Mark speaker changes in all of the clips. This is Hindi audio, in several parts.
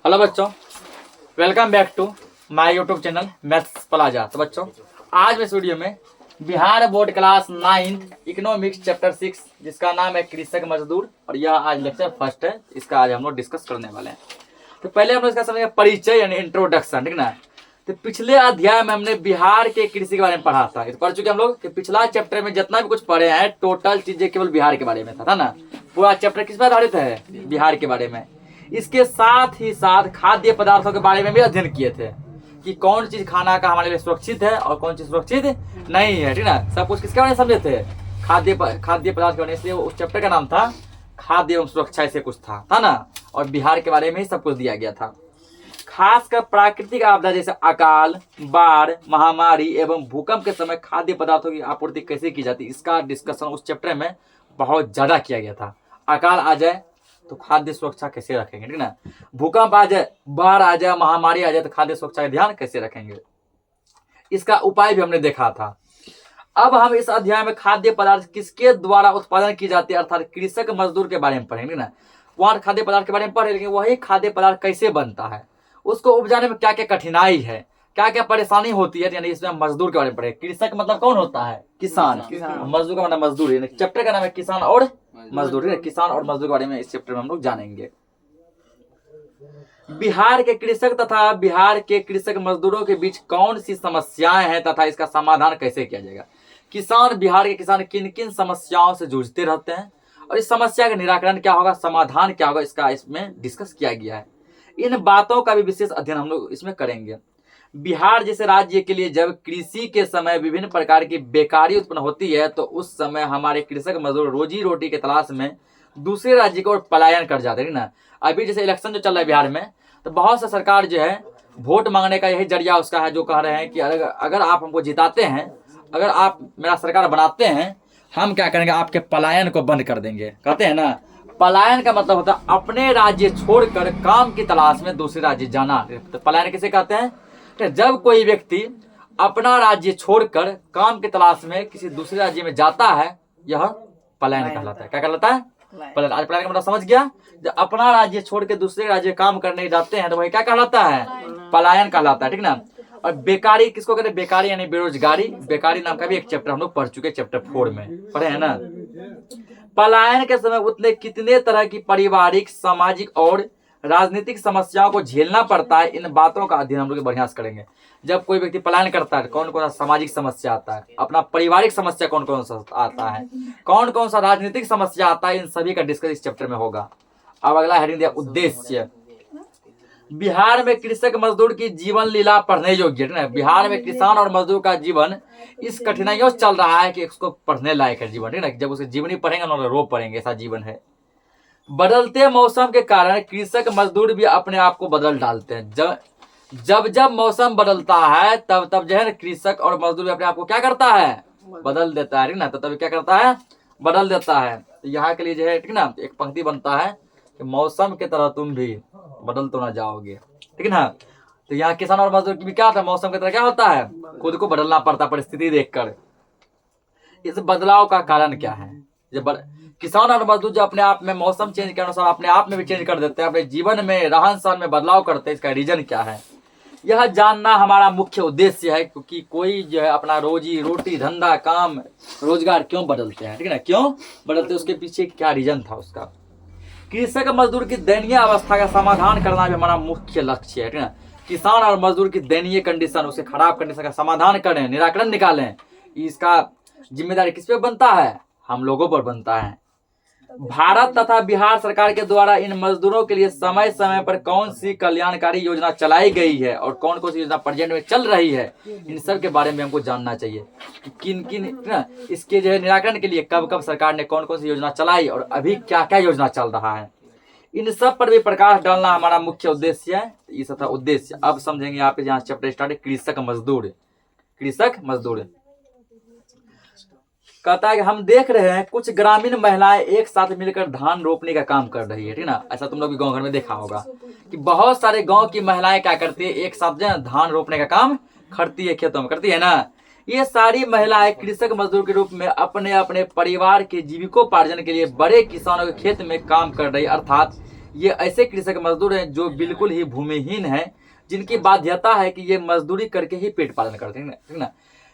Speaker 1: हेलो बच्चों, welcome back to my YouTube channel maths plaza. तो बच्चों, आज मैं इस वीडियो में Bihar board class 9 economics chapter 6 जिसका नाम है कृषक मजदूर, और यह आज लेक्चर फर्स्ट है। इसका आज हम लोग डिस्कस करने वाले हैं। तो पहले हम लोग इसका समझेंगे परिचय यानी इंट्रोडक्शन, ठीक ना। तो पिछले अध्याय में हमने बिहार के कृषि के बारे में पढ़ा था, पढ़ चुके हम लोग कि पिछला चैप्टर में जितना भी कुछ पढ़े हैं टोटल चीजें केवल बिहार के बारे में था ना। पूरा चैप्टर किस पर आधारित है? बिहार के बारे में। इसके साथ ही साथ खाद्य पदार्थों के बारे में भी अध्ययन किए थे कि कौन चीज खाना का हमारे लिए सुरक्षित है और कौन चीज सुरक्षित नहीं है, ठीक ना। सब कुछ किसके बारे में समझे थे? खाद्य पदार्थ के बारे में। इसलिए उस चैप्टर का नाम था खाद्य एवं सुरक्षा, ऐसे कुछ था ना। और बिहार के बारे में ही सब कुछ दिया गया था। खासकर प्राकृतिक आपदा जैसे अकाल, बाढ़, महामारी एवं भूकंप के समय खाद्य पदार्थों की आपूर्ति कैसे की जाती, इसका डिस्कशन उस चैप्टर में बहुत ज्यादा किया गया था। अकाल आ जाए तो खाद्य सुरक्षा कैसे रखेंगे, ठीक ना। भूकंप आ जाए, बाढ़ आ जाए, महामारी आ जाए तो खाद्य सुरक्षा का ध्यान कैसे रखेंगे, इसका उपाय भी हमने देखा था। अब हम इस अध्याय में खाद्य पदार्थ किसके द्वारा उत्पादन की जाती है अर्थात कृषक मजदूर के बारे में पढ़ेंगे ना। वहां खाद्य पदार्थ के बारे में पढ़े, लेकिन वही खाद्य पदार्थ कैसे बनता है, उसको उपजाने में क्या क्या कठिनाई है, क्या क्या परेशानी होती है, यानी इसमें मजदूर के बारे में पढ़े। कृषक मतलब कौन होता है? किसान। मजदूर का मतलब मजदूर है। चैप्टर का नाम है किसान और मजदूर। किसान और मजदूर के बारे में इस चैप्टर में हम लोग जानेंगे। बिहार के कृषक तथा बिहार के कृषक मजदूरों के बीच कौन सी समस्याएं हैं तथा इसका समाधान कैसे किया जाएगा। किसान, बिहार के किसान किन किन समस्याओं से जूझते रहते हैं और इस समस्या का निराकरण क्या होगा, समाधान क्या होगा, इसका इसमें डिस्कस किया गया है। इन बातों का भी विशेष अध्ययन हम लोग इसमें करेंगे। बिहार जैसे राज्य के लिए जब कृषि के समय विभिन्न प्रकार की बेकारी उत्पन्न होती है तो उस समय हमारे कृषक मजदूर रोजी रोटी के तलाश में दूसरे राज्य की ओर पलायन कर जाते हैं ना। अभी जैसे इलेक्शन जो चल रहा है बिहार में, तो बहुत सा सरकार जो है वोट मांगने का यही जरिया उसका है, जो कह रहे हैं कि अगर आप हमको जिताते हैं, अगर आप मेरा सरकार बनाते हैं, हम क्या करेंगे, आपके पलायन को बंद कर देंगे। कहते हैं ना, पलायन का मतलब होता है अपने राज्य छोड़कर काम की तलाश में दूसरे राज्य जाना। तो पलायन किसे कहते हैं? जब कोई व्यक्ति अपना राज्य छोड़कर काम की तलाश में किसी दूसरे राज्य में जाता है, यह पलायन कहलाता है। क्या कहलाता है? पलायन। आज पलायन का मतलब समझ गया? जब अपना राज्य छोड़ के दूसरे राज्य काम करने जाते हैं तो वही क्या कहलाता है? पलायन कहलाता है, ठीक ना। और बेकारी किसको कहते हैं? बेकारी यानी बेरोजगारी। बेकारी नाम का भी एक चैप्टर हम लोग पढ़ चुके, चैप्टर 4 में पढ़े हैं ना। पलायन के समय उतने कितने तरह की पारिवारिक, सामाजिक और राजनीतिक समस्याओं को झेलना पड़ता है, इन बातों का अध्ययन हम लोग बढ़िया से करेंगे। जब कोई व्यक्ति पलायन करता है कौन कौन सा सामाजिक समस्या आता है, अपना पारिवारिक समस्या कौन कौन सा आता है, कौन कौन सा राजनीतिक समस्या आता है, इन सभी का डिस्कस इस चैप्टर में होगा। अब अगला हेडिंग दिया उद्देश्य। बिहार में कृषक मजदूर की जीवन लीला पढ़ने योग्य है। बिहार में किसान और मजदूर का जीवन इस कठिनाइयों से चल रहा है कि उसको पढ़ने लायक है जीवन, ठीक ना। जब उसके जीवनी पढ़ेंगे ना रो पढ़ेंगे, ऐसा जीवन है। बदलते मौसम के कारण कृषक मजदूर भी अपने आप को बदल डालते हैं। जब मौसम बदलता है तब जो है ना, कृषक और मजदूर भी अपने आप को क्या करता है? बदल देता है, ठीक ना। तो तभी क्या करता है? बदल देता है। तो यहाँ के लिए जो है, ठीक ना, एक पंक्ति बनता है कि मौसम के तरह तुम भी बदल तो ना जाओगे, ठीक ना। तो यहाँ किसान और मजदूर की भी क्या होता है? मौसम की तरह क्या होता है? खुद को बदलना पड़ता, परिस्थिति देखकर। इस बदलाव का कारण क्या है? जब किसान और मजदूर जो अपने आप में मौसम चेंज के अनुसार अपने आप में भी चेंज कर देते हैं, अपने जीवन में रहन सहन में बदलाव करते हैं, इसका रीजन क्या है, यह जानना हमारा मुख्य उद्देश्य है। क्योंकि कोई जो है अपना रोजी रोटी, धंधा, काम, रोजगार क्यों बदलते हैं, ठीक है ना, क्यों बदलते हैं, उसके पीछे क्या रीजन था उसका। कृषक मजदूर की दयनीय अवस्था का समाधान करना भी हमारा मुख्य लक्ष्य है, ठीक ना। किसान और मजदूर की दयनीय कंडीशन, उसके खराब कंडीशन का समाधान करें, निराकरण निकालें, इसका जिम्मेदारी किस पे बनता है? हम लोगों पर बनता है। भारत तथा बिहार सरकार के द्वारा इन मजदूरों के लिए समय समय पर कौन सी कल्याणकारी योजना चलाई गई है और कौन कौन सी योजना प्रेजेंट में चल रही है, इन सब के बारे में हमको जानना चाहिए कि किन किन ना इसके जो है निराकरण के लिए कब कब सरकार ने कौन कौन सी योजना चलाई और अभी क्या क्या योजना चल रहा है, इन सब पर भी प्रकाश डालना हमारा मुख्य उद्देश्य है। ये था उद्देश्य। अब समझेंगे यहाँ पे, जहाँ चैप्टर स्टार्ट है कृषक मजदूर। कृषक मजदूर कहता है कि हम देख रहे हैं कुछ ग्रामीण महिलाएं एक साथ मिलकर धान रोपने का काम कर रही है, ठीक ना। ऐसा तुम लोग भी गांव घर में देखा होगा कि बहुत सारे गांव की महिलाएं क्या करती है, एक साथ जो है धान रोपने का काम करती है, खेतों में करती है ना। ये सारी महिलाएं कृषक मजदूर के रूप में अपने अपने परिवार के जीविकोपार्जन के लिए बड़े किसानों के खेत में काम कर रही, अर्थात ये ऐसे कृषक मजदूर हैं जो बिल्कुल ही भूमिहीन हैं, जिनकी बाध्यता है कि ये मजदूरी करके ही पेट पालन करते हैं, ठीक ना।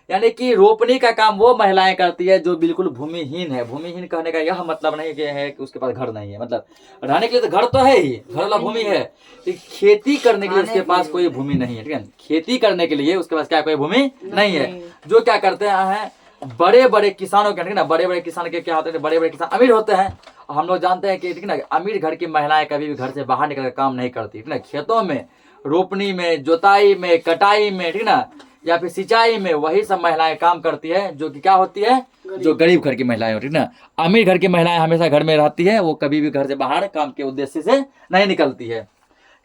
Speaker 1: यानी कि रोपनी का काम वो महिलाएं करती है जो बिल्कुल भूमिहीन है। भूमिहीन कहने का यह मतलब नहीं कि है कि उसके पास घर नहीं है, मतलब रहने के लिए तो घर तो है ही, घर वाला भूमि है, खेती करने के लिए उसके पास कोई भूमि नहीं है, ठीक है। खेती करने के लिए उसके पास क्या कोई भूमि नहीं है। जो क्या करते हैं, बड़े बड़े किसानों के, ठीक ना, बड़े बड़े किसान के क्या होते हैं, बड़े बड़े किसान अमीर होते हैं। हम लोग जानते हैं कि, ठीक ना, अमीर घर की महिलाएं कभी भी घर से बाहर निकल कर काम नहीं करती, ठीक ना। खेतों में, रोपनी में, जोताई में, कटाई में, ठीक ना, या फिर सिंचाई में वही सब महिलाएं काम करती है, जो कि क्या होती है, जो गरीब घर की महिलाएं होती है ना। अमीर घर की महिलाएं हमेशा घर में रहती है, वो कभी भी घर से बाहर काम के उद्देश्य से नहीं निकलती है।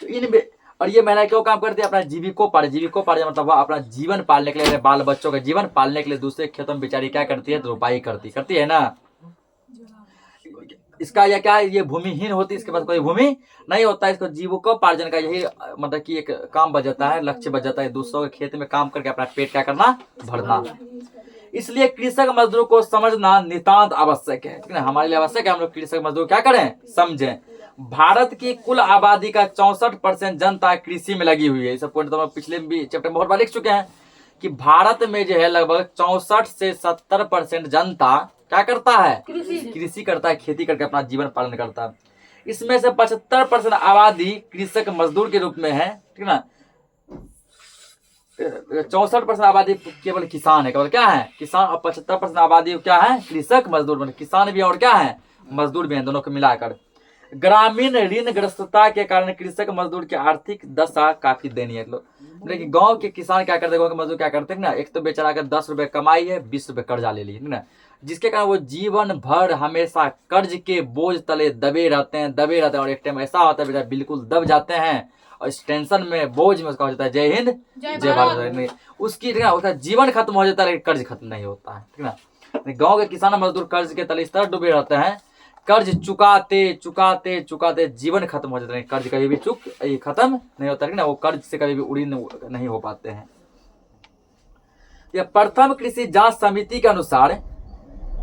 Speaker 1: तो इन और ये महिलाएं क्यों काम करती है, अपना जीविकोपार्जन मतलब वह अपना जीवन पालने के लिए, बाल बच्चों का जीवन पालने के लिए दूसरे खेतों में बेचारी क्या करती है, तो रोपाई करती है ना। इसका या क्या, ये भूमिहीन होती है, इसके पास कोई भूमि नहीं होता है। इसको जीविकोपार्जन का यही मतलब कि एक काम बच जाता है, लक्ष्य बच जाता है, दूसरों के खेत में काम करके अपना पेट क्या करना, भरना। इसलिए कृषक मजदूर को समझना नितांत आवश्यक है, ठीक है। हमारे लिए आवश्यक है हम लोग कृषक मजदूर क्या करें, समझें। भारत की कुल आबादी का 64% जनता कृषि में लगी हुई है। इस पॉइंट तो हम पिछले भी चैप्टर में बहुत बार लिख चुके हैं कि भारत में जो है लगभग 64 से 70% जनता क्या करता है, कृषि करता है, खेती करके अपना जीवन पालन करता है। इसमें से 75% आबादी कृषक मजदूर के रूप में है, ठीक ना। 64% आबादी केवल किसान है, केवल क्या है, किसान, और 75% आबादी क्या है, कृषक मजदूर, मतलब किसान भी और क्या है, मजदूर भी है, दोनों को मिलाकर। ग्रामीण ऋणग्रस्तता के कारण कृषक मजदूर की आर्थिक दशा काफी दयनीय है। लेकिन गांव के किसान क्या करते हैं, गांव के मजदूर क्या करते हैं ना, एक तो बेचारा का 10 रुपए कमाई है, 20 रुपए कर्जा ले ली ना, जिसके कारण वो जीवन भर हमेशा कर्ज के बोझ तले दबे रहते हैं और एक टाइम ऐसा होता है बेचारा बिल्कुल दब जाते हैं और इस टेंशन में, बोझ में उसका हो जाता है जय हिंद जय भारत, उसकी उसका जीवन खत्म हो जाता है, लेकिन कर्ज खत्म नहीं होता है, ठीक ना। गाँव के किसान मजदूर कर्ज के तले इस तरह डूबे रहते हैं, कर्ज चुकाते जीवन खत्म हो जाता है, कर्ज कभी भी खत्म नहीं होता है ना, वो कर्ज से कभी भी उड़ी नहीं हो पाते हैं। यह प्रथम कृषि जांच समिति के अनुसार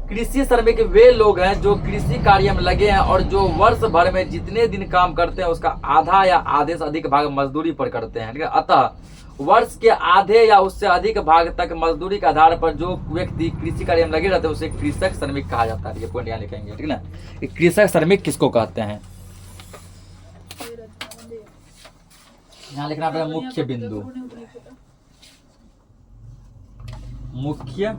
Speaker 1: कृषि श्रमिक वे लोग हैं जो कृषि कार्य में लगे हैं और जो वर्ष भर में जितने दिन काम करते हैं उसका आधा या आधे से अधिक भाग मजदूरी पर करते हैं, ठीक है। अतः वर्ष के आधे या उससे अधिक भाग तक मजदूरी के आधार पर जो व्यक्ति कृषि कार्य में लगे रहते हैं उसे कृषक श्रमिक कहा जाता है। ये पॉइंट यहाँ लिखेंगे, ठीक ना। कृषक श्रमिक किसको कहते हैं, यहाँ लिखना पड़ेगा मुख्य बिंदु, मुख्य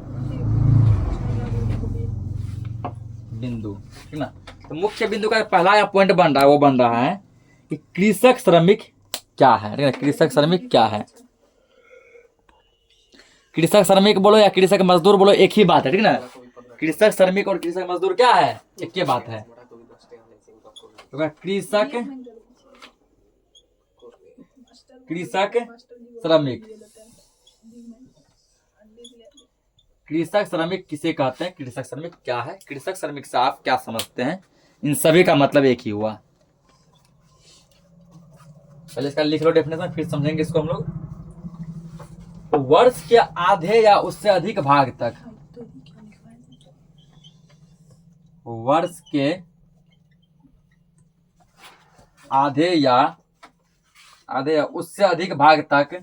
Speaker 1: बिंदु, ठीक ना। तो मुख्य बिंदु का पहला या पॉइंट बन रहा है, वो बन रहा है कि कृषक श्रमिक क्या है, ठीक है। कृषक श्रमिक क्या है, कृषक श्रमिक बोलो या कृषक मजदूर बोलो, एक ही बात है, ठीक ना। कृषक श्रमिक और कृषक मजदूर क्या है, एक ही बात है। तो कृषक श्रमिक, कृषक श्रमिक किसे कहते हैं, कृषक श्रमिक क्या है, कृषक श्रमिक से आप क्या समझते हैं, इन सभी का मतलब एक ही हुआ। पहले इसका लिख लो डेफिनेशन, फिर समझेंगे इसको हम लोग। वर्ष के आधे या उससे अधिक भाग तक, वर्ष के आधे या उससे अधिक भाग तक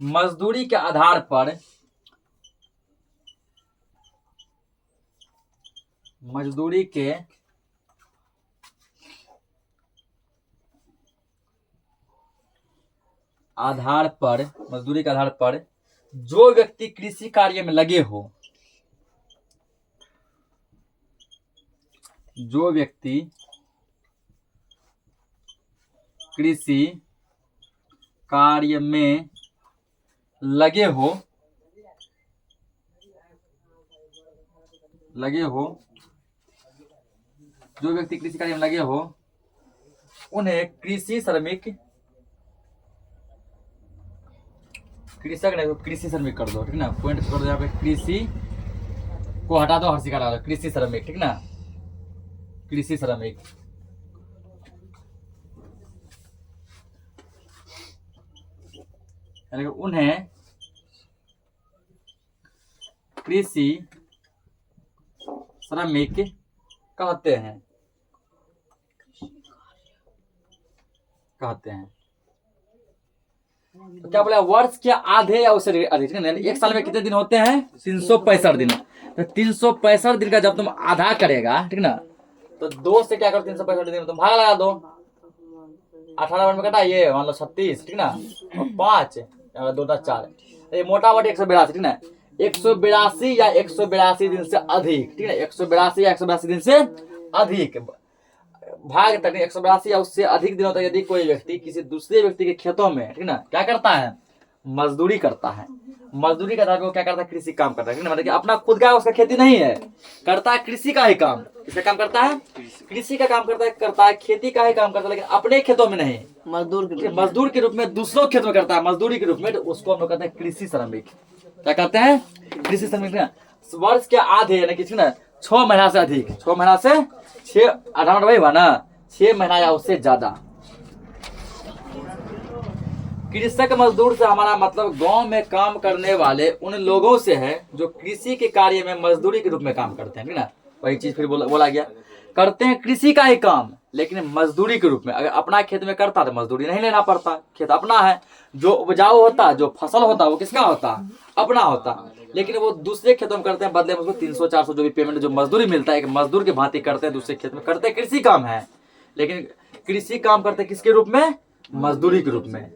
Speaker 1: मजदूरी के आधार पर मजदूरी के आधार पर जो व्यक्ति कृषि कार्य में लगे हो, जो व्यक्ति कृषि कार्य में लगे हो जो व्यक्ति कृषि कार्य में लगे हो उन्हें कृषि श्रमिक, कृषक नहीं, कृषि श्रमिक कर दो, ठीक ना। पॉइंट कर दो यहाँ पे, कृषि को हटा दो, हर्षिका डालो, कृषि श्रमिक, ठीक ना, कृषि श्रमिक। यानी कि उन्हें कृषि श्रमिक कहते हैं। तो क्या बोला, वर्ष के आधे या उससे अधिक। एक साल में कितने दिन होते हैं? 365 दिन। तो 365 दिन का जब तुम आधा करेगा, ठीक ना, तो 2 से क्या करो, 365 दिन में तुम भाग लगा दो। 18 में कटा, ये मान लो 36, ठीक ना, और 5 2 4, ये मोटा मोटी 182, ठीक ना, 182 या 182 दिन से अधिक, ठीक है, 182 या 182 दिन से अधिक भाग तक 182 या उससे अधिक दिनों तक यदि कोई व्यक्ति किसी दूसरे व्यक्ति के खेतों में, ठीक ना, क्या करता है, मजदूरी करता है। मजदूरी का आधार पर क्या करता है, कृषि काम करता है, ठीक ना, मतलब कि अपना खुद का उसका खेती नहीं है, करता है कृषि का ही काम। किसका काम करता है? कृषि का काम करता है, खेती का ही काम करता है, लेकिन अपने खेतों में नहीं, मजदूर के रूप में दूसरों खेत में करता है, मजदूरी के रूप में। तो उसको हम लोग कहते हैं कृषि श्रमिक। क्या कहते हैं? कृषि श्रमिक। वर्ष के आधे यानी कि 6 महीना से अधिक, 6 महीना से 6 18 वही हुआ ना, 6 महीना या उससे ज्यादा। कृषक मजदूर से हमारा मतलब गांव में काम करने वाले उन लोगों से है जो कृषि के कार्य में मजदूरी के रूप में काम करते हैं, ठीक ना, वही चीज फिर बोला गया, करते हैं कृषि का ही काम लेकिन मजदूरी के रूप में। अगर अपना खेत में करता तो मजदूरी नहीं लेना पड़ता, खेत अपना है, जो उपजाऊ होता, जो फसल होता वो किसका होता? अपना होता। लेकिन वो दूसरे खेतों में करते हैं, बदले में उसको 300-400 जो भी पेमेंट, जो मजदूरी मिलता है, एक मजदूर की भांति करते हैं, दूसरे खेत में करते हैं कृषि काम है, लेकिन कृषि काम करते हैं किसके रूप में? मजदूरी के रूप में।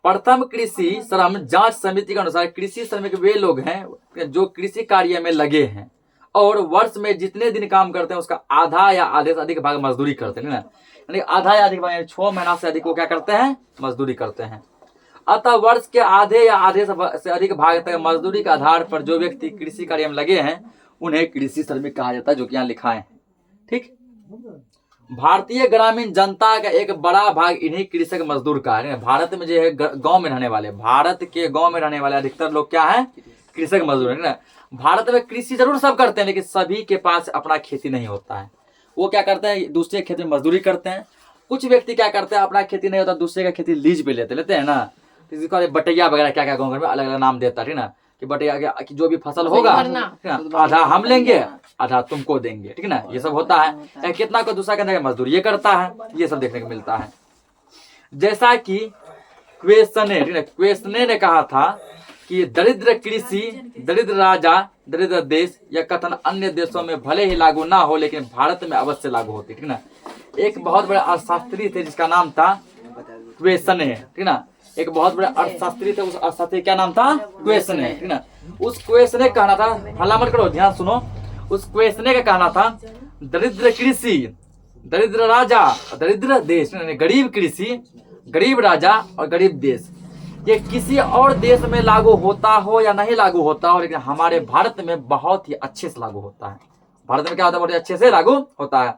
Speaker 1: प्रथम कृषि श्रम जांच समिति के अनुसार कृषि श्रमिक वे लोग हैं जो कृषि कार्य में लगे हैं और वर्ष में जितने दिन काम करते हैं उसका आधा या आधे से अधिक भाग मजदूरी करते हैं, ना, यानी आधा या अधिक भाग 6 महीना से अधिक वो क्या करते हैं? मजदूरी करते हैं। अतः वर्ष के आधे या आधे से अधिक भाग तक मजदूरी के आधार पर जो व्यक्ति कृषि कार्य में लगे हैं उन्हें कृषि श्रमिक कहा जाता है, जो कि यहाँ लिखा है। ठीक, भारतीय ग्रामीण जनता का एक बड़ा भाग इन्हीं कृषक मजदूर का है। भारत में जो है गांव में रहने वाले, भारत के गांव में रहने वाले अधिकतर लोग क्या है? कृषक मजदूर है ना। भारत में कृषि जरूर सब करते हैं लेकिन सभी के पास अपना खेती नहीं होता है। वो क्या करते हैं? दूसरे खेत में मजदूरी करते हैं। कुछ व्यक्ति क्या करते हैं, अपना खेती नहीं होता दूसरे का खेती लीज पे लेते हैं ना, जिसको बटैया वगैरह क्या क्या गाँव घर में अलग अलग नाम देता है ना, कि बटैया की जो भी फसल होगा आधा हम लेंगे आधा तुमको देंगे, ठीक ना, ये सब होता है। कितना को दूसरा कहने का मजदूर ये करता है, ये सब देखने को मिलता है। जैसा कि क्वेश्चने ने कहा था कि दरिद्र कृषि, दरिद्र राजा, दरिद्र देश, यह कथन अन्य देशों में भले ही लागू ना हो लेकिन भारत में अवश्य लागू होती, ठीक ना। एक बहुत बड़े अर्थशास्त्री थे जिसका नाम था क्वेश्चने, ठीक ना, एक बहुत बड़े अर्थशास्त्री थे, उस अर्थशास्त्री क्या नाम था? क्वेश्चने, ठीक ना। उस क्वेश्चने का कहना था, हल्ला मत करो ध्यान सुनो, उस क्वेश्चने का कहना था दरिद्र कृषि, दरिद्र राजा, दरिद्र देश, गरीब कृषि, गरीब राजा और गरीब देश, ये किसी और देश में लागू होता हो या नहीं लागू होता हो लेकिन हमारे भारत में बहुत ही अच्छे से लागू होता है। भारत में क्या होता है? बहुत अच्छे से लागू होता है।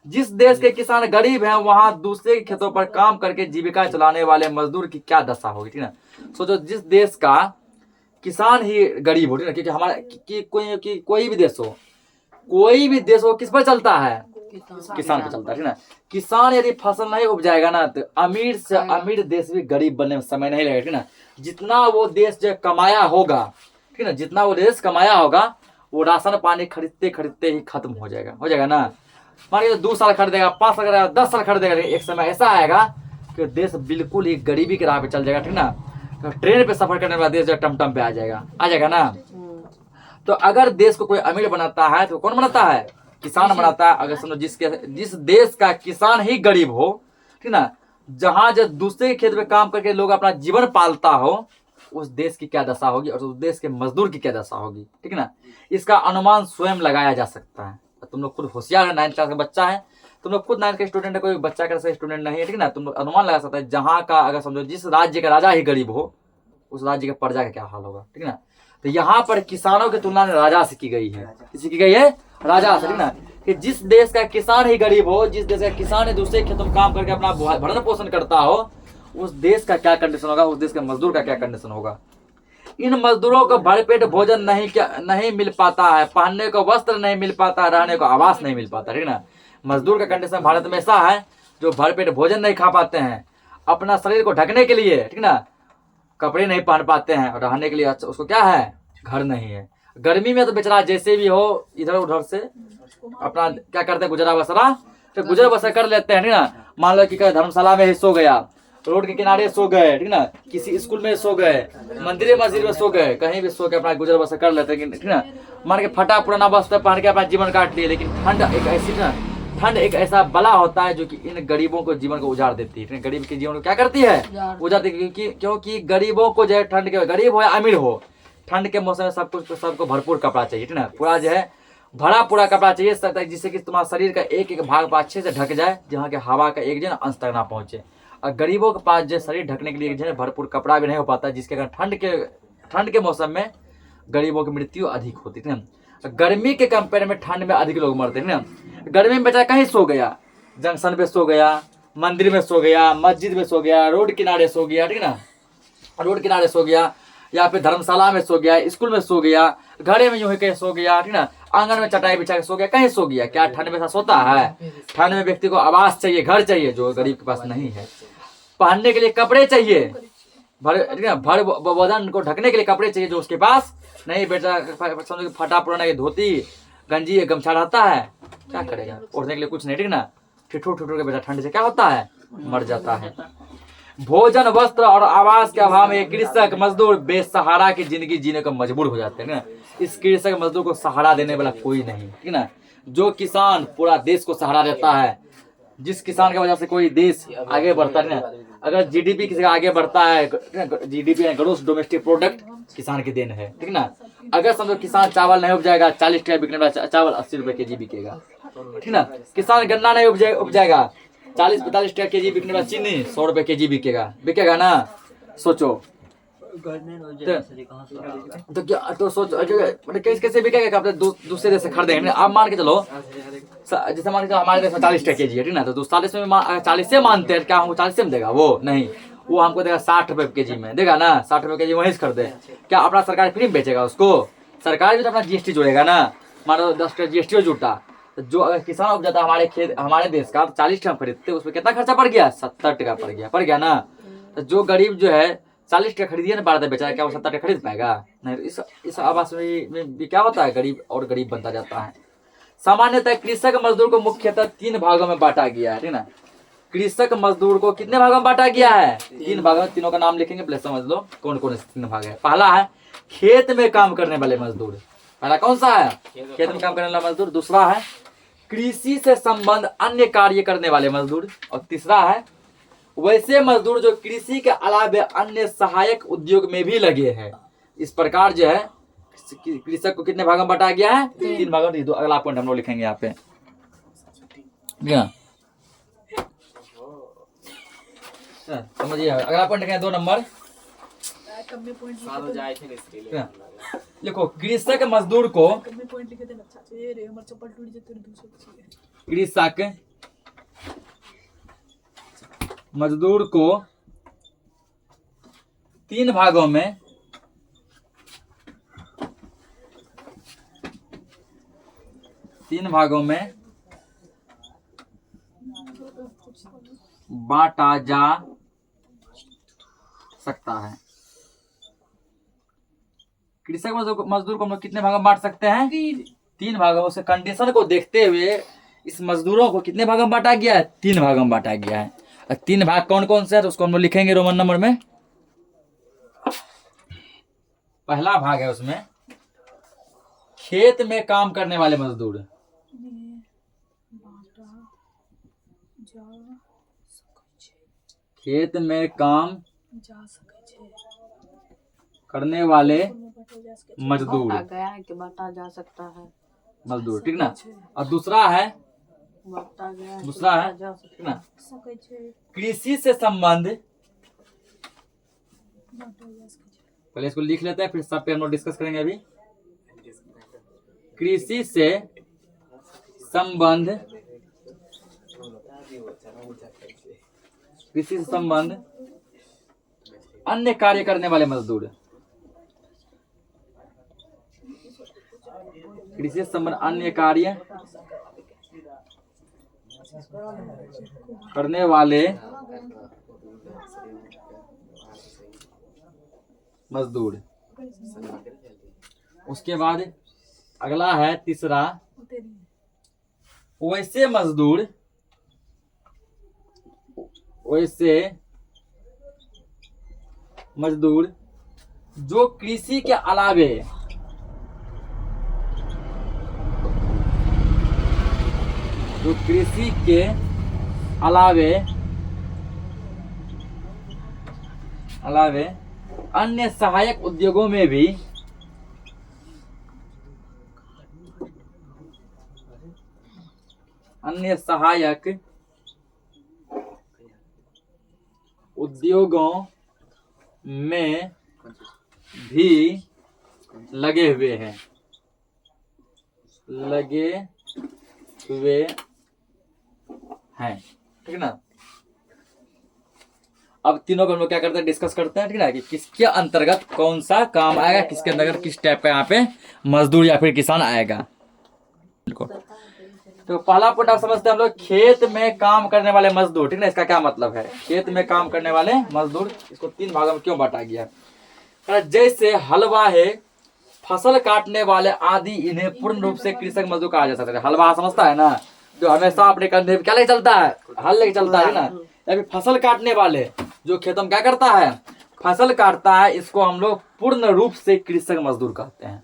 Speaker 1: जिस देश के किसान गरीब हैं वहां दूसरे खेतों पर काम करके जीविका चलाने वाले मजदूर की क्या दशा होगी, ठीक ना। सोचो जिस देश का किसान ही गरीब हो, ठीक ना, क्योंकि हमारा कोई भी देश हो किस पर चलता है? किसान पे चलता है, ठीक ना। किसान यदि फसल नहीं उपजाएगा ना तो अमीर से अमीर देश भी गरीब बनने में समय नहीं लगेगा, ठीक ना। जितना वो देश जो कमाया होगा, ठीक ना, जितना वो देश कमाया होगा वो राशन पानी खरीदते खरीदते ही खत्म हो जाएगा ना। मानिए 2 साल खरीदेगा, 5 साल खरीदेगा, 10 साल खरीदेगा, एक समय ऐसा आएगा कि देश बिल्कुल ही गरीबी के राह पे चल जाएगा, ठीक ना। तो ट्रेन पे सफर करने वाला देश जो टमटम पे आ जाएगा ना। तो अगर देश को कोई अमीर बनाता है तो कौन बनाता है? किसान बनाता है। अगर समझो जिस देश का किसान ही गरीब हो, ठीक ना, जहां जो दूसरे खेत में काम करके लोग अपना जीवन पालता हो, उस देश की क्या दशा होगी और उस देश के मजदूर की क्या दशा होगी, ठीक ना। इसका अनुमान स्वयं लगाया जा सकता है। तुम लोग खुद होशियार है, 9th क्लास का बच्चा है, तुम लोग खुद 9th का स्टूडेंट है, कोई बच्चा का स्टूडेंट नहीं है, ठीक ना। तुम लोग अनुमान लगा सकता है जहां का, अगर समझो जिस राज्य का राजा ही गरीब हो उस राज्य के प्रजा का क्या हाल होगा, ठीक ना। तो यहाँ पर किसानों की तुलना राजा से की गई है। किसी की गई है? राजा से, ठीक ना। कि जिस देश का किसान ही गरीब हो, जिस देश का किसान दूसरे खेतों में काम करके अपना भरण पोषण करता हो, उस देश का क्या कंडीशन होगा, उस देश के मजदूर का क्या कंडीशन होगा। इन मजदूरों को भरपेट भोजन नहीं मिल पाता है, पहनने को वस्त्र नहीं मिल पाता, रहने को आवास नहीं मिल पाता, ठीक ना। मजदूर का कंडीशन भारत में ऐसा है जो भरपेट भोजन नहीं खा पाते हैं अपना शरीर को ढकने के लिए, ठीक ना, कपड़े नहीं पहन पाते हैं और रहने के लिए उसको क्या है, घर नहीं है। गर्मी में तो बेचारा जैसे भी हो इधर उधर से अपना क्या करते हैं, गुजरा बसरा, तो गुजर बसर कर लेते हैं, ठीक ना। मान लो कि धर्मशाला में ही सो गया, रोड के किनारे सो गए, ठीक ना, किसी स्कूल में सो गए, मंदिर मस्जिद में सो गए, कहीं भी सो के अपना गुजर बसर कर लेते हैं, ठीक ना। मान के फटा पुराना वस्त्र पहन के अपना जीवन काट लिए। लेकिन ठंड एक ऐसी ना, ठंड एक ऐसा बला होता है जो कि इन गरीबों को जीवन को उजाड़ देती है। गरीब के जीवन को क्या करती है, उजाड़ देती है। क्योंकि गरीबों को जो है ठंड के, गरीब हो या अमीर हो, ठंड के मौसम में सबको भरपूर कपड़ा चाहिए, ठीक ना, पूरा जो है भरा पूरा कपड़ा चाहिए, जिससे कि तुम्हारा शरीर का एक एक भाग अच्छे से ढक जाए, जहाँ के हवा का एक जो अंश तक ना पहुंचे। और गरीबों के पास जो शरीर ढकने के लिए जो है भरपूर कपड़ा भी नहीं हो पाता, जिसके कारण ठंड के मौसम में गरीबों की मृत्यु अधिक होती है ना। गर्मी के कंपेयर में ठंड में अधिक लोग मरते हैं ना। गर्मी में बेचारा कहीं सो गया, जंक्शन पे सो गया, मंदिर में सो गया, मस्जिद में सो गया, रोड किनारे सो गया, ठीक ना, रोड किनारे सो गया, या फिर धर्मशाला में सो गया, स्कूल में सो गया, घरे में यूं ही कहीं सो गया, ठीक ना, आंगन में चटाई बिछा के सो गया, कहीं सो गया। क्या ठंड में ऐसा सोता है? ठंड में व्यक्ति को आवास चाहिए, घर चाहिए, जो गरीब के पास नहीं है। पहनने के लिए कपड़े चाहिए, भर बदन को ढकने के लिए कपड़े चाहिए, जो उसके पास नहीं। बेटा समझो फटा पुराना धोती गंजी गमछा रहता है, क्या करेगा, ओढ़ने के लिए कुछ नहीं, ठीक ना, ठिठुर ठिठुर के बेटा ठंड से क्या होता है, मर जाता है। भोजन, वस्त्र और आवास के अभाव में कृषक मजदूर बेसहारा की जिंदगी जीने को मजबूर हो जाते हैं ना। इस कृषक मजदूर को सहारा देने वाला कोई नहीं, ठीक ना। जो किसान पूरा देश को सहारा देता है, जिस किसान की वजह से कोई देश आगे बढ़ता है ना। अगर जीडीपी किसी का आगे बढ़ता है, जीडीपी ग्रोस डोमेस्टिक प्रोडक्ट किसान की देन है, ठीक ना। अगर समझो किसान चावल नहीं उपजाएगा, 40 टका बिकने वाला चावल 80 रुपए केजी बिकेगा, ठीक ना। किसान गन्ना नहीं उपजाएगा, 40-45 टका केजी बिकने वाला चीनी 100 रुपए केजी बिकेगा ना। सोचो तो क्या, तो सोचो कैसे बिकेगा, अपने दूसरे देश से खरीदेंगे। आप मान के चलो, जैसे मान के चलो हमारे देश में 40 टका केजी है, ठीक ना, तो 40 में 40 से मानते हैं, क्या हमको 40 में देगा? वो नहीं, वो हमको देगा 60 रुपए केजी में देगा ना। 60 रुपए केजी वहीं से खरीदे। क्या अपना सरकार फ्री में बेचेगा उसको? सरकार भी तो अपना जीएसटी जोड़ेगा ना। मान लो 10 टका जीएसटी जुटा, तो जो अगर किसान उपजाता हमारे देश का 40 टका खरीदते, उसमें कितना खर्चा पड़ गया? 70 टका पड़ गया ना। तो जो गरीब जो है 40 टका खरीदिए ना, 12 बेचारा, क्या वो 70 टका खरीद पाएगा? नहीं। इस आवास में क्या होता है, गरीब और गरीब बनता जाता है। सामान्यतः कृषक मजदूर को मुख्यतः 3 भागों में बांटा गया है, ठीक ना। कृषक मजदूर को कितने भागों में बांटा गया है? 3 भागों में। तीनों का नाम लिखेंगे, पहले समझ लो कौन कौन से 3 भाग है। पहला है खेत में काम करने वाले मजदूर। पहला कौन सा है? खेत में काम करने वाला मजदूर। दूसरा है कृषि से संबंध अन्य कार्य करने वाले मजदूर। और तीसरा है वैसे मजदूर जो कृषि के अलावा अन्य सहायक उद्योग में भी लगे हैं। इस प्रकार जो है कृषक को कितने भागों में बांटा गया है? 3 भागों में। अगला पॉइंट हम लोग लिखेंगे यहाँ पे, समझिए। अगला पॉइंट लिखेंगे 2 नंबर। देखो कृषक मजदूर को, कृषक मजदूर को 3 भागों में बांटा जा सकता है। कृषक मजदूर को हम लोग कितने भागों में बांट सकते हैं? 3 भागों से। कंडीशन को देखते हुए इस मजदूरों को कितने भागों में बांटा गया है? 3 भागों में बांटा गया है। 3 भाग कौन कौन से है, तो उसको हम लोग लिखेंगे रोमन नंबर में। पहला भाग है उसमें खेत में काम करने वाले मजदूर। खेत में काम करने वाले मजदूर,
Speaker 2: बांटा जा सकता है
Speaker 1: मजदूर, ठीक ना। और दूसरा है ठीक ना, कृषि से संबंध। पहले इसको लिख लेते हैं, फिर सब पे हम लोग डिस्कस करेंगे। अभी कृषि से संबंध, कृषि से संबंध अन्य कार्य करने वाले मजदूर। कृषि से संबंध अन्य कार्य करने वाले मजदूर। उसके बाद अगला है तीसरा, वैसे मजदूर, वैसे मजदूर जो कृषि के अलावे अलावे अन्य सहायक उद्योगों में भी लगे हुए हैं, ठीक है ना। अब तीनों को हम लोग क्या करते हैं, डिस्कस करते हैं, ठीक है ना, कि किसके अंतर्गत कौन सा काम आएगा, किसके अंतर्गत किस टाइप का यहाँ पे मजदूर या फिर किसान आएगा। तो पहला पॉइंट आप समझते हैं हम लोग, खेत में काम करने वाले मजदूर, ठीक है ना। इसका क्या मतलब है, खेत में काम करने वाले मजदूर, इसको 3 भागों में क्यों बांटा गया है। जैसे हलवा है, फसल काटने वाले आदि, इन्हें पूर्ण रूप से कृषक मजदूर कहा जा सकता है। हलवा समझता है ना, जो हमेशा अपने कंधे पे क्या लेके चलता है, हल लेके चलता है ना। या फिर फसल काटने वाले जो खेतों में क्या करता है, फसल काटता है, इसको हम लोग पूर्ण रूप से कृषक मजदूर कहते हैं।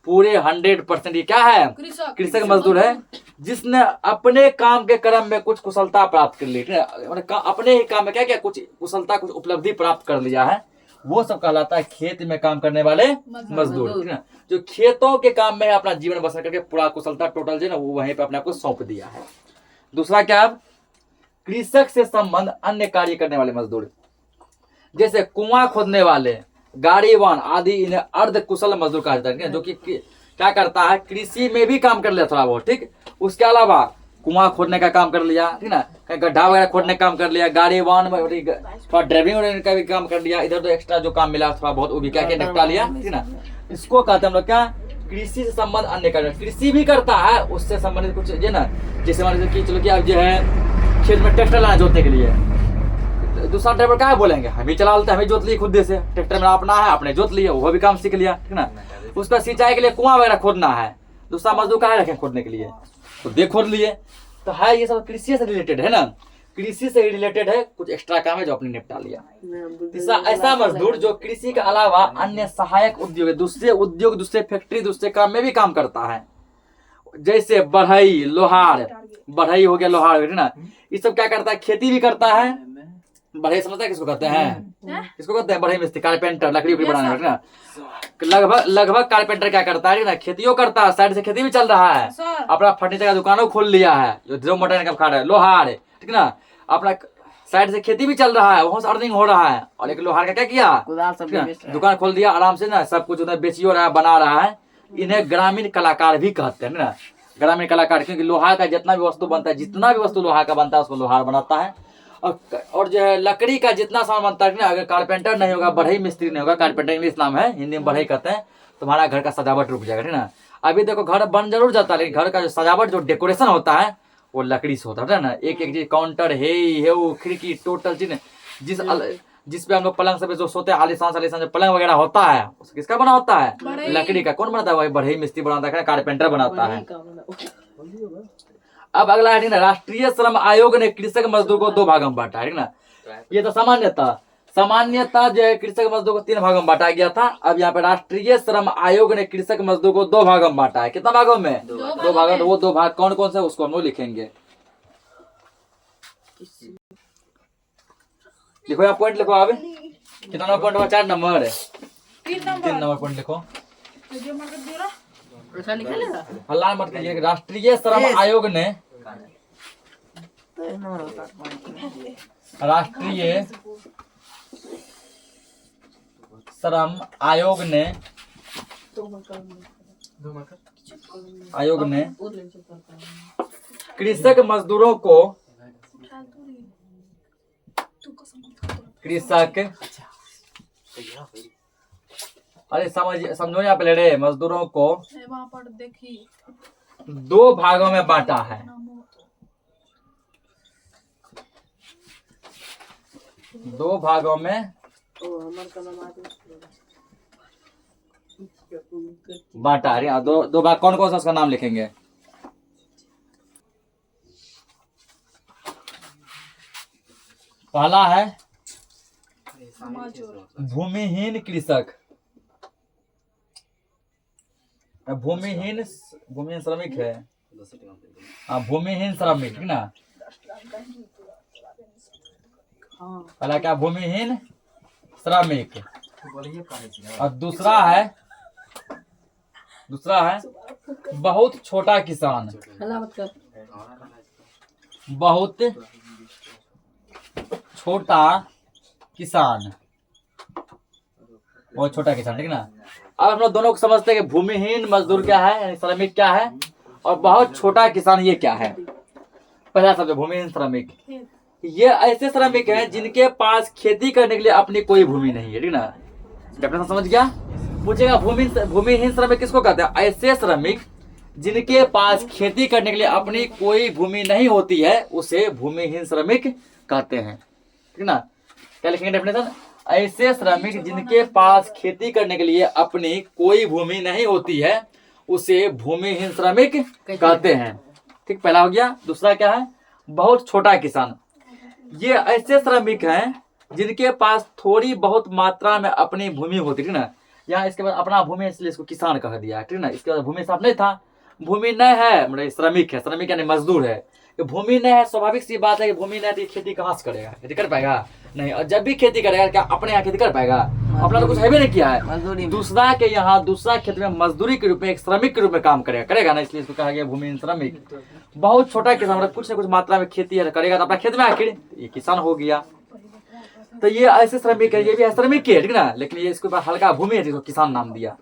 Speaker 1: पूरे 100% ये क्या है, कृषक मजदूर है, जिसने अपने काम के क्रम में कुछ कुशलता प्राप्त कर ली, अपने ही काम में क्या क्या कुछ कुशलता, कुछ उपलब्धि प्राप्त कर लिया है, वो सब कहलाता है खेत में काम करने वाले मजदूर, ठीक है। जो खेतों के काम में अपना जीवन बसर करके पूरा कुशलता टोटल जो है ना, वो वहीं पे अपने आप को सौंप दिया है। दूसरा क्या, कृषक से संबंध अन्य कार्य करने वाले मजदूर, जैसे कुआं खोदने वाले, गाड़ीवान आदि, इन्हें अर्ध कुशल मजदूर कहा जाता है, जो कि क्या करता है, कृषि में भी काम कर लिया थोड़ा बहुत, ठीक। उसके अलावा कुआं खोदने का काम कर लिया, ठीक ना, गड्ढा वगैरह खोदने का काम कर लिया, गाड़ीवान थोड़ा ड्राइविंग का भी काम कर लिया, इधर तो एक्स्ट्रा जो काम मिला थोड़ा बहुत वो भी क्या निपटा लिया, ठीक ना। इसको कहते हैं हम लोग क्या, कृषि से संबंध अन्य कार्य। कृषि भी करता है, उससे संबंधित कुछ जो ना, जैसे मान लीजिए चलो कि अब जो है खेत में ट्रैक्टर लाना जोतने के लिए, दूसरा ड्राइवर क्या बोलेंगे, हम ही चला लेते हैं, हमें जोत लिए खुद से, ट्रैक्टर में अपना है, अपने जोत लिए, वो भी काम सीख लिया, ठीक ना। उसका सिंचाई के लिए कुआं वगैरह खोदना है, दूसरा मजदूर कहाँ रखें खोदने के लिए, तो देख खोद लिए, तो है ये सब कृषि से रिलेटेड है ना, कृषि से रिलेटेड है, कुछ एक्स्ट्रा काम है जो अपने निपटा लिया। तीसरा ऐसा मजदूर जो कृषि के अलावा अन्य सहायक उद्योग, दूसरे फैक्ट्री, दूसरे काम में भी काम करता है, जैसे बढ़ई, लोहार, बढ़ई हो गया, लोहार, ठीक ना। ये सब क्या करता है, खेती भी करता है। बढ़ई समझता है किसको कहते हैं, किसको कहते हैं, बढ़ई मिस्त्री, कारपेंटर, लकड़ी बनाने वाला ना। लगभग कारपेंटर क्या करता है ना, खेतियों करता है, साइड से खेती भी चल रहा है, अपना फर्नीचर का दुकानों खोल लिया है, जो मोटर का खा रहा है, लोहार, ठीक ना, अपना साइड से खेती भी चल रहा है, वहां से अर्निंग हो रहा है। और एक लोहार का क्या किया, दुकान खोल दिया आराम से ना, सब कुछ उधर बेचियो रहा है, बना रहा है। इन्हें ग्रामीण कलाकार भी कहते हैं ना, ग्रामीण कलाकार, क्योंकि लोहा का जितना भी वस्तु बनता है, जितना भी वस्तु लोहा का बनता है उसको लोहार बनाता है। और जो है लकड़ी का जितना सामान बनता है ना, अगर कारपेंटर नहीं होगा, बढ़ई मिस्त्री नहीं होगा, कारपेंटर इंग्लिश नाम है, हिंदी में बढ़ई कहते हैं, तुम्हारा घर का सजावट रुक जाएगा, ठीक ना। अभी देखो घर बन जरूर जाता है, लेकिन घर का जो सजावट, जो डेकोरेशन होता है, वो लकड़ी से होता है ना। एक एक चीज, काउंटर है वो, खिड़की, टोटल चीज, जिस पे हम लोग पलंग सब जो सोते हैं, आलीशान जो पलंग वगैरह होता है, किसका बना होता है, लकड़ी का। कौन बनाता है, वही बढ़ई मिस्त्री बनाता है, कारपेंटर बनाता है। अब अगला है, ठीक ना, राष्ट्रीय श्रम आयोग ने कृषक मजदूर को 2 भागों में बांटा है, ठीक ना। ये तो सामान्यता जो है कृषक मजदूर को 3 भागों में बांटा गया था। अब यहाँ पे राष्ट्रीय श्रम आयोग ने कृषक मजदूर को 2 भागों में बांटा है। कितना भागों में, 2 भागों में। वो 2 भाग कौन कौन से, उसको हम लोग लिखेंगे। लिखो यहाँ पॉइंट लिखो, अब कितना नंबर पॉइंट हुआ, 4 नंबर, 3 नंबर पॉइंट लिखो, हल्ला मत कीजिए। राष्ट्रीय श्रम आयोग ने, राष्ट्रीय श्रम आयोग ने कृषक मजदूरों को, अरे समझो यहाँ पे ले, मजदूरों को 2 भागों में बांटा है। दो भागों में बांटा है। दो दो भाग कौन कौन सा उसका नाम लिखेंगे? पहला है भूमिहीन कृषक, भूमिहीन भूमिहीन श्रमिक है। हाँ, भूमिहीन श्रमिक, ठीक ना। पहला क्या? भूमिहीन श्रमिक। और दूसरा है बहुत छोटा किसान, बहुत छोटा किसान, बहुत छोटा किसान, ठीक ना। अब हम लोग दोनों को समझते हैं कि भूमिहीन मजदूर क्या है, यानी श्रमिक क्या है, और बहुत छोटा किसान ये क्या है। पहला शब्द भूमिहीन श्रमिक, ये ऐसे श्रमिक हैं जिनके पास खेती करने के लिए अपनी कोई भूमि नहीं है, ठीक ना। डेफिनेशन समझ गया? पूछेगा भूमिहीन श्रमिक किसको कहते हैं? ऐसे श्रमिक जिनके पास खेती करने के लिए अपनी कोई भूमि नहीं होती है उसे भूमिहीन श्रमिक कहते हैं, ठीक ना। क्या लिखेंगे डेफिनेशन? ऐसे श्रमिक जिनके पास खेती करने के लिए अपनी कोई भूमि नहीं होती है उसे भूमिहीन श्रमिक कहते हैं, ठीक। पहला हो गया। दूसरा क्या है? बहुत छोटा किसान, ये ऐसे श्रमिक हैं जिनके पास थोड़ी बहुत मात्रा में अपनी भूमि होती है, ठीक ना। यहाँ इसके बाद अपना भूमि, इसलिए इसको किसान कह दिया, ठीक ना। इसके बाद भूमि साफ नहीं था, भूमि नहीं है मतलब श्रमिक है, श्रमिक यानी मजदूर है। भूमि नहीं है, स्वाभाविक सी बात है कि भूमि नहीं है तो खेती कहाँ से करेगा? खेती कर पाएगा नहीं। और जब भी खेती करेगा क्या अपने यहाँ खेती कर पाएगा? अपना तो कुछ है भी नहीं किया है, दूसरा के यहाँ दूसरा खेत में मजदूरी के रूप में एक श्रमिक के रूप में काम करेगा ना, इसलिए इसको कहा गया भूमिहीन श्रमिक। बहुत छोटा किसान मतलब कुछ न कुछ मात्रा में खेती करेगा तो अपना खेत में आखिर ये किसान हो गया। तो ये ऐसे श्रमिक है, ये भी श्रमिक है, ठीक ना, लेकिन ये इसके पास हल्का भूमि है जिसको किसान नाम दिया।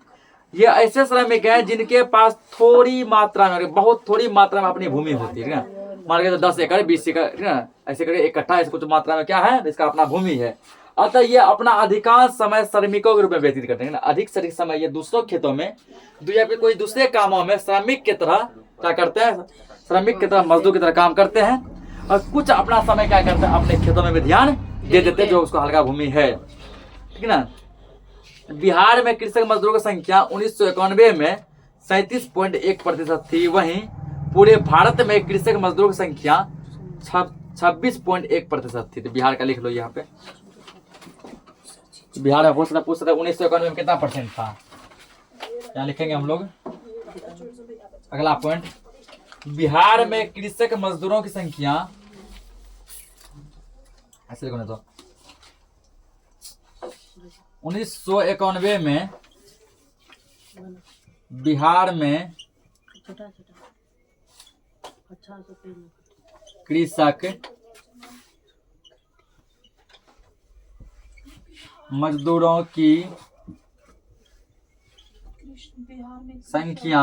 Speaker 1: ये ऐसे श्रमिक है जिनके पास थोड़ी मात्रा में, बहुत थोड़ी मात्रा में अपनी भूमि होती है, ठीक ना। मान के तो 10 एकड़ 20 एकड़, ठीक ना, ऐसे करके इकट्ठा ऐसे कुछ मात्रा में क्या है इसका अपना भूमि है। अतः ये अपना अधिकांश समय श्रमिकों के रूप में व्यतीत करते हैं ना। अधिक से अधिक समय ये दूसरों खेतों में या फिर कोई दूसरे कामों में श्रमिक की तरह क्या करते हैं, श्रमिक की तरह मजदूर की तरह काम करते हैं। और कुछ अपना समय क्या करते हैं अपने खेतों में भी ध्यान दे देते हैं जो उसको हल्का भूमि है, ठीक ना। बिहार में कृषक मजदूरों की संख्या 1991 में 37.1% थी। वहीं पूरे भारत में कृषक मजदूरों की संख्या 26.1% थी। तो बिहार का लिख लो यहाँ पे। बिहार में पूछ सकता 1991 में कितना परसेंट था, यहाँ लिखेंगे हम लोग। अगला पॉइंट, बिहार में कृषक मजदूरों की संख्या, ऐसे लिखो ना, तो 1991 में बिहार में कृषक मजदूरों की संख्या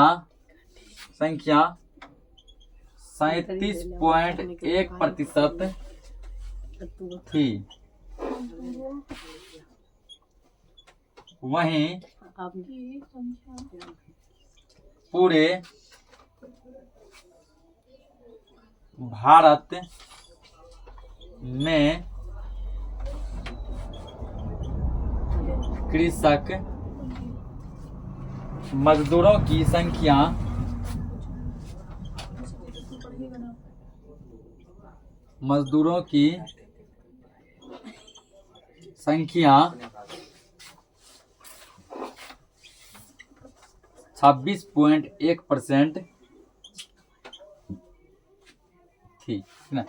Speaker 1: 37.1% थी। वहीं पूरे भारत में कृषक मजदूरों की संख्या 26.1% थी ना।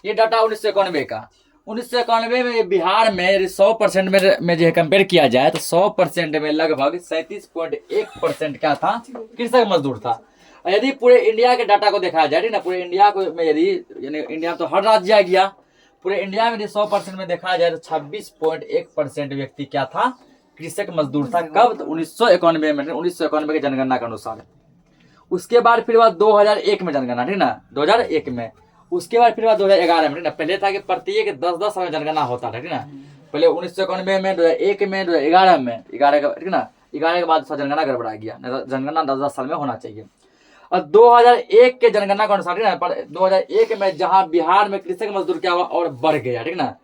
Speaker 1: ये डाटा 1991 का। 1991 में बिहार में 100% में जो कंपेयर किया जाए तो 100% में लगभग 37.1% क्या था, कृषक मजदूर था। यदि पूरे इंडिया के डाटा को देखा जाए ना, पूरे इंडिया को में यदि यानी इंडिया तो हर राज्य आ गया, पूरे इंडिया में यदि 100% में देखा जाए तो 26.1% व्यक्ति क्या था, कृषक मजदूर था। कब? तो 1991 में, 1991 के जनगणना के अनुसार। उसके बाद फिर 2001 में जनगणना, ठीक ना, 2001 में। उसके बाद फिर 2011 में, ठीक ना। पहले था कि प्रत्येक 10-10 साल में जनगणना होता था, ठीक ना। पहले 1991 में, 2001 में, 2011 में, 11 का, ठीक ना, 11 के बाद जनगणना गड़बड़ा गया। जनगणना 10-10 साल में होना चाहिए। और 2001 के जनगणना के अनुसार, ठीक ना, 2001 में जहां बिहार में कृषक मजदूर क्या हुआ और बढ़ गया, ठीक ना।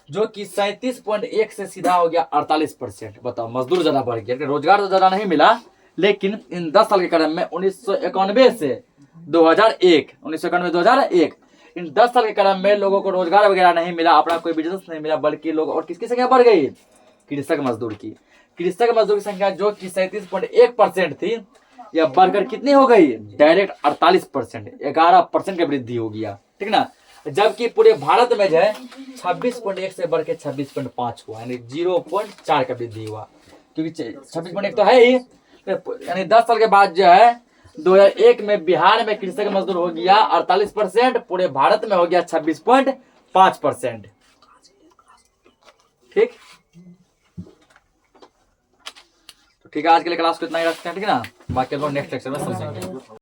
Speaker 1: जो कि 37.1 से सीधा हो गया 48%। बताओ, मजदूर ज्यादा बढ़ गया, रोजगार तो ज्यादा नहीं मिला, लेकिन इन 10 साल के क्रम में 1991 से 2001, 1991-2001 इन 10 साल के क्रम में लोगों को रोजगार वगैरह नहीं मिला, अपना कोई बिजनेस नहीं मिला, बल्कि लोग और किसकी संख्या बढ़ गई? कृषक मजदूर की। कृषक मजदूर की संख्या जो कि 37.1% थी, यह बढ़कर कितनी हो गई? डायरेक्ट 48%, 11% की वृद्धि हो गया, ठीक ना। जबकि पूरे भारत में जो है 26.1 से बढ़ के 26.5 हुआ, यानी 0.4 का वृद्धि हुआ, क्योंकि 26.1 तो है ही, यानी 10 साल के बाद जो है 2001 में बिहार में कृषक मजदूर हो गया 48%, पूरे भारत में हो गया 26.5%। ठीक, तो ठीक है, आज के लिए क्लास को इतना ही रखते हैं, ठीक है ना। बाकी नेक्स्ट लेक्चर में समझेंगे।